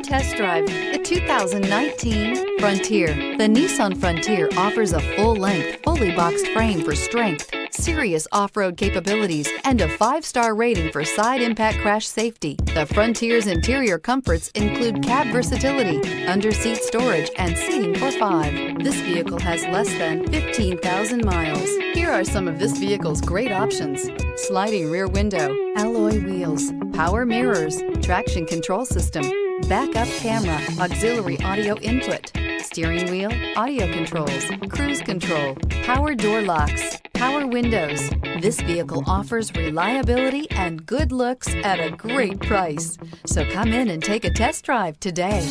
test drive the 2019 Frontier. The Nissan Frontier offers a full-length, fully boxed frame for strength, serious off-road capabilities, and a 5-star rating for side impact crash safety. The Frontier's interior comforts include cab versatility, under-seat storage, and seating for 5. This vehicle has less than 15,000 miles. Here are some of this vehicle's great options: sliding rear window, alloy wheels, power mirrors, traction control system, backup camera, auxiliary audio input, steering wheel audio controls, cruise control, power door locks, power windows. This vehicle offers reliability and good looks at a great price. So come in and take a test drive today.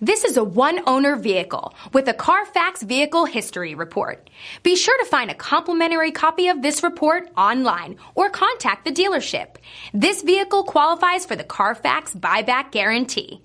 This is a one-owner vehicle with a Carfax Vehicle History Report. Be sure to find a complimentary copy of this report online or contact the dealership. This vehicle qualifies for the Carfax Buyback Guarantee.